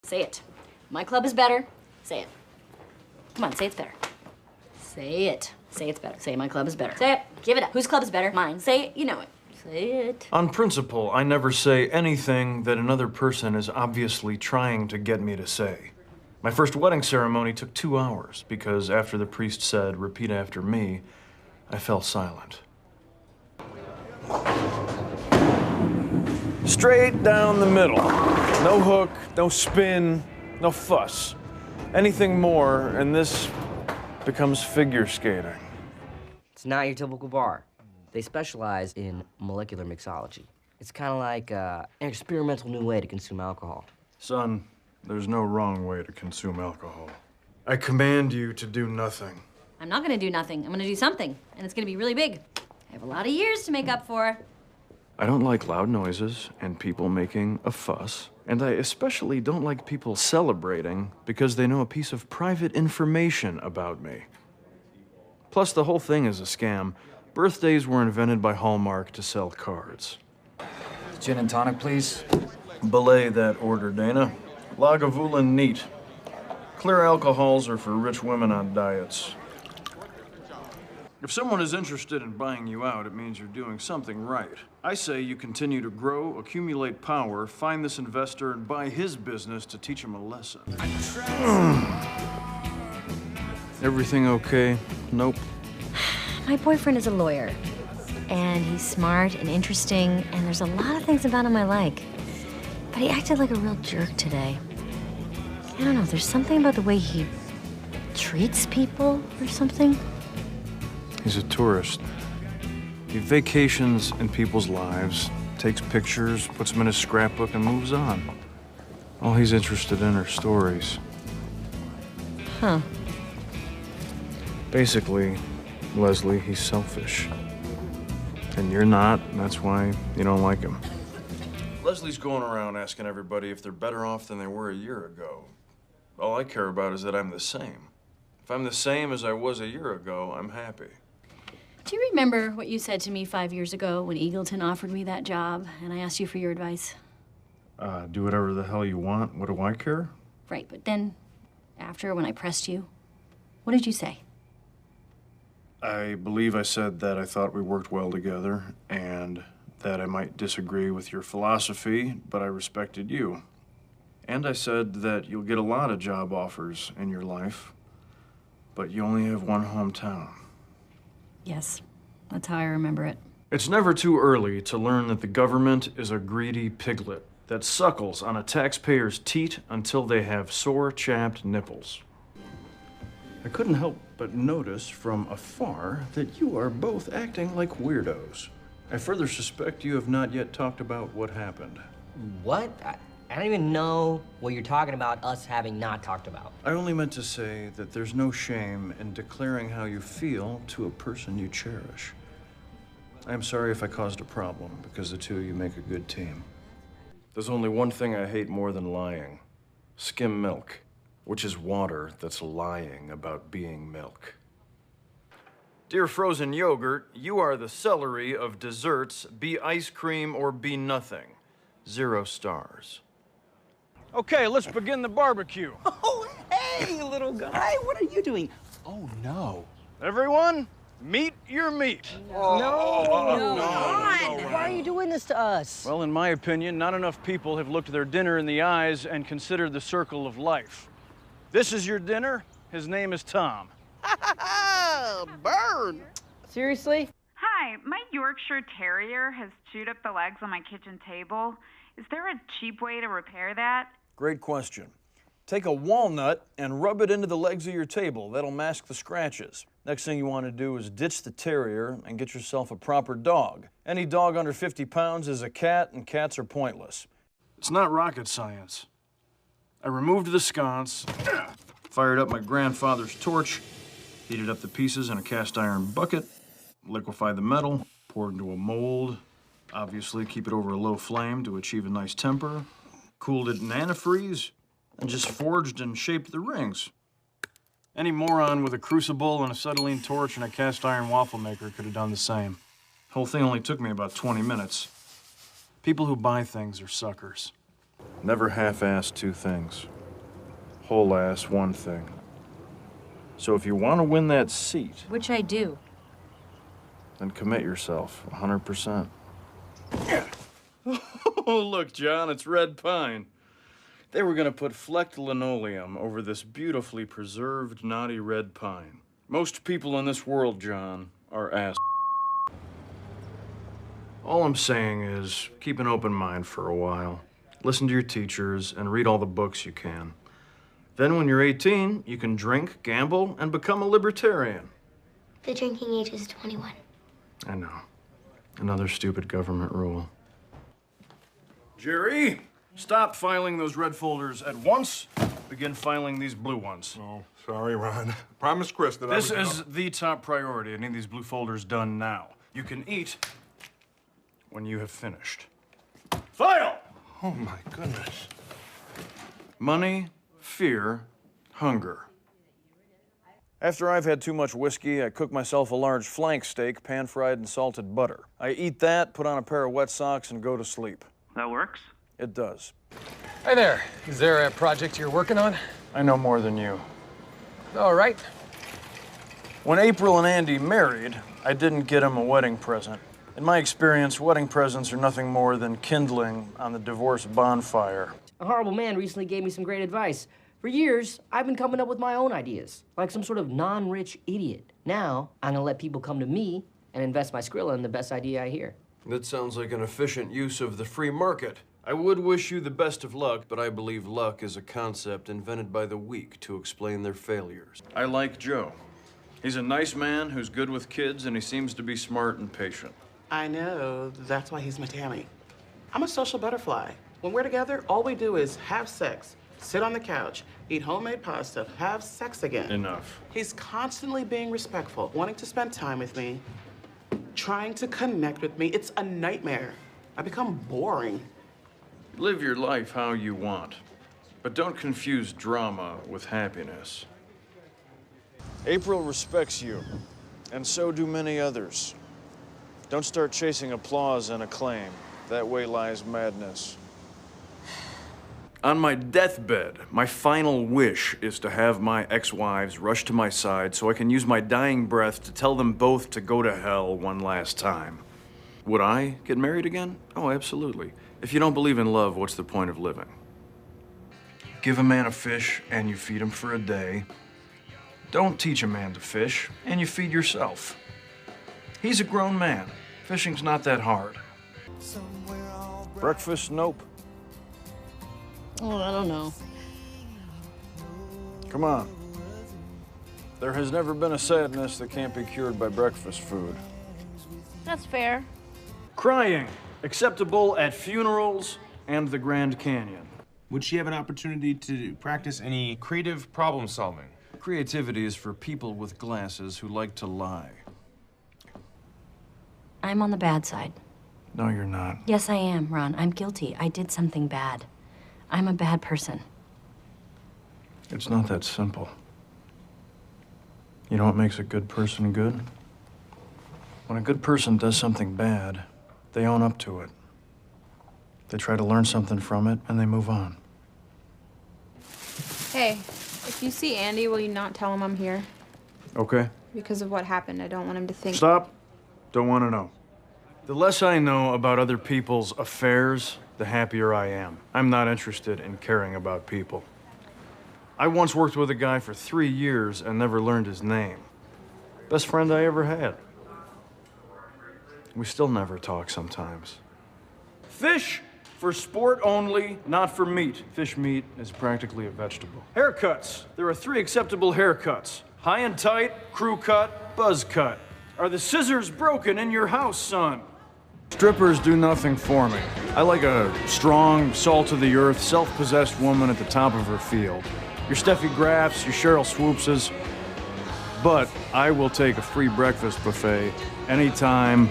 Say it. My club is better. Say it. Come on, say it's better. Say it. Say it's better. Say my club is better. Say it. Give it up. Whose club is better? Mine. Say it. You know it. Say it. On principle, I never say anything that another person is obviously trying to get me to say. My first wedding ceremony took 2 hours because after the priest said, "Repeat after me," I fell silent. Straight down the middle. No hook, no spin, no fuss. Anything more, and this becomes figure skating. It's not your typical bar. They specialize in molecular mixology. It's kind of like an experimental new way to consume alcohol. Son, there's no wrong way to consume alcohol. I command you to do nothing. I'm not gonna do nothing. I'm gonna do something, and it's gonna be really big. I have a lot of years to make up for. I don't like loud noises and people making a fuss. And I especially don't like people celebrating because they know a piece of private information about me. Plus, the whole thing is a scam. Birthdays were invented by Hallmark to sell cards. Gin and tonic, please. Belay that order, Dana. Lagavulin neat. Clear alcohols are for rich women on diets. If someone is interested in buying you out, it means you're doing something right. I say you continue to grow, accumulate power, find this investor, and buy his business to teach him a lesson. Everything okay? Nope. My boyfriend is a lawyer, and he's smart and interesting, and there's a lot of things about him I like. But he acted like a real jerk today. I don't know, there's something about the way he treats people or something. He's a tourist. He vacations in people's lives, takes pictures, puts them in his scrapbook, and moves on. All he's interested in are stories. Huh. Basically, Leslie, he's selfish. And you're not, and that's why you don't like him. Leslie's going around asking everybody if they're better off than they were a year ago. All I care about is that I'm the same. If I'm the same as I was a year ago, I'm happy. Do you remember what you said to me 5 years ago when Eagleton offered me that job and I asked you for your advice? Do whatever the hell you want. What do I care? Right, but then after, when I pressed you, what did you say? I believe I said that I thought we worked well together and that I might disagree with your philosophy, but I respected you. And I said that you'll get a lot of job offers in your life, but you only have one hometown. Yes, that's how I remember it. It's never too early to learn that the government is a greedy piglet that suckles on a taxpayer's teat until they have sore, chapped nipples. I couldn't help but notice from afar that you are both acting like weirdos. I further suspect you have not yet talked about what happened. What? I don't even know what you're talking about us having not talked about. I only meant to say that there's no shame in declaring how you feel to a person you cherish. I am sorry if I caused a problem, because the two of you make a good team. There's only one thing I hate more than lying. Skim milk, which is water that's lying about being milk. Dear frozen yogurt, you are the celery of desserts. Be ice cream or be nothing. 0 stars. Okay, let's begin the barbecue. Oh, hey, little guy, what are you doing? Oh, no. Everyone, meet your meat. No. Why are you doing this to us? Well, in my opinion, not enough people have looked their dinner in the eyes and considered the circle of life. This is your dinner. His name is Tom. Burn! Seriously? Hi, my Yorkshire Terrier has chewed up the legs on my kitchen table. Is there a cheap way to repair that? Great question. Take a walnut and rub it into the legs of your table. That'll mask the scratches. Next thing you want to do is ditch the terrier and get yourself a proper dog. Any dog under 50 pounds is a cat, and cats are pointless. It's not rocket science. I removed the sconce, fired up my grandfather's torch, heated up the pieces in a cast iron bucket, liquefied the metal, poured into a mold, obviously keep it over a low flame to achieve a nice temper, cooled it in antifreeze, and just forged and shaped the rings. Any moron with a crucible and a acetylene torch and a cast iron waffle maker could have done the same. The whole thing only took me about 20 minutes. People who buy things are suckers. Never half-ass two things. whole ass one thing. So if you want to win that seat, Which I do. then commit yourself 100%. Oh, look, John, it's red pine. They were going to put flecked linoleum over this beautifully preserved, knotty red pine. Most people in this world, John, are ass. All I'm saying is keep an open mind for a while. Listen to your teachers and read all the books you can. Then when you're 18, you can drink, gamble, and become a libertarian. The drinking age is 21. I know. Another stupid government rule. Jerry, stop filing those red folders at once. Begin filing these blue ones. Oh, sorry, Ron. Promise Chris that This is the top priority. I need these blue folders done now. You can eat when you have finished. File! Oh, my goodness. Money, fear, hunger. After I've had too much whiskey, I cook myself a large flank steak, pan-fried in salted butter. I eat that, put on a pair of wet socks, and go to sleep. That works? It does. Hi there. Is there a project you're working on? I know more than you. All right. When April and Andy married, I didn't get them a wedding present. In my experience, wedding presents are nothing more than kindling on the divorce bonfire. A horrible man recently gave me some great advice. For years, I've been coming up with my own ideas, like some sort of non-rich idiot. Now, I'm gonna let people come to me and invest my Skrilla in the best idea I hear. That sounds like an efficient use of the free market. I would wish you the best of luck, but I believe luck is a concept invented by the weak to explain their failures. I like Joe. He's a nice man who's good with kids, and he seems to be smart and patient. I know. That's why he's my Tammy. I'm a social butterfly. When we're together, all we do is have sex, sit on the couch, eat homemade pasta, have sex again. Enough. He's constantly being respectful, wanting to spend time with me, trying to connect with me. It's a nightmare. I become boring. Live your life how you want, but don't confuse drama with happiness. April respects you, and so do many others. Don't start chasing applause and acclaim. That way lies madness. On my deathbed, my final wish is to have my ex-wives rush to my side so I can use my dying breath to tell them both to go to hell one last time. Would I get married again? Oh, absolutely. If you don't believe in love, what's the point of living? Give a man a fish and you feed him for a day. Don't teach a man to fish and you feed yourself. He's a grown man. Fishing's not that hard. Breakfast? Nope. Oh, I don't know. Come on. There has never been a sadness that can't be cured by breakfast food. That's fair. Crying. Acceptable at funerals and the Grand Canyon. Would she have an opportunity to practice any creative problem solving? Creativity is for people with glasses who like to lie. I'm on the bad side. No, you're not. Yes, I am, Ron. I'm guilty. I did something bad. I'm a bad person. It's not that simple. You know what makes a good person good? When a good person does something bad, they own up to it. They try to learn something from it, and they move on. Hey, if you see Andy, will you not tell him I'm here? Okay. Because of what happened, I don't want him to think... Stop. Don't want to know. The less I know about other people's affairs, the happier I am. I'm not interested in caring about people. I once worked with a guy for 3 years and never learned his name. Best friend I ever had. We still never talk sometimes. Fish for sport only, not for meat. Fish meat is practically a vegetable. Haircuts. There are 3 acceptable haircuts. High and tight, crew cut, buzz cut. Are the scissors broken in your house, son? Strippers do nothing for me. I like a strong, salt-of-the-earth, self-possessed woman at the top of her field. Your Steffi Grafs, your Cheryl Swoopses. But I will take a free breakfast buffet anytime,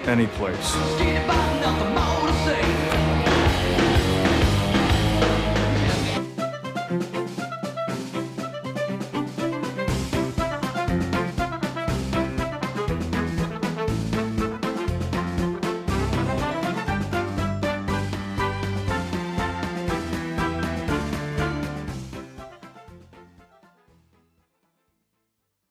any place.